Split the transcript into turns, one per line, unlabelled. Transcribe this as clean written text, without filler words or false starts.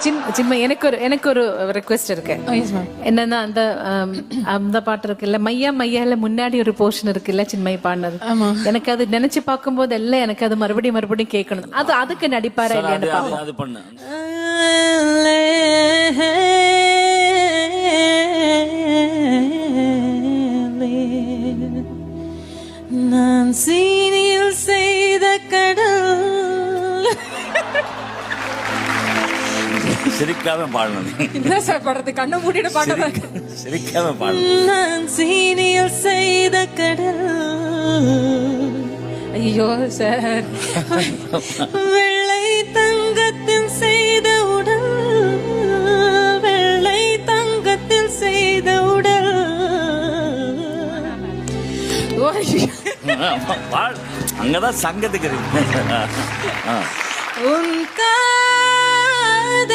சின்ன எனக்கு ஒரு ரெக்வெஸ்ட் இருக்கு. என்னன்னா அந்த பாட்டு இருக்குல்ல, மையா மையால முன்னாடி ஒரு போர்ஷன் இருக்குல்ல சின்மயி பாடினது, எனக்கு அது நினைச்சு பார்க்கும் போது எல்லாம் எனக்கு அது மறுபடியும் கேட்கணும். அதுக்கு நடிப்பாரா இல்லையான்னு பாப்போம்.
நான் சீனியில் செய்த கடல்.
சிரிக்காம பாடணும்.
என்ன சார் பாடுறது? கண்ணை மூடிட்டு பாடுறது.
சிரிக்காம பாடணும்.
நான் சீனியில் செய்த கடல். ஐயோ சார். வெள்ளை தங்கத்தில் செய்த உடல், வெள்ளை தங்கத்தில் செய்த உடல்.
அங்கதான் சங்கத்துக்கு
உன்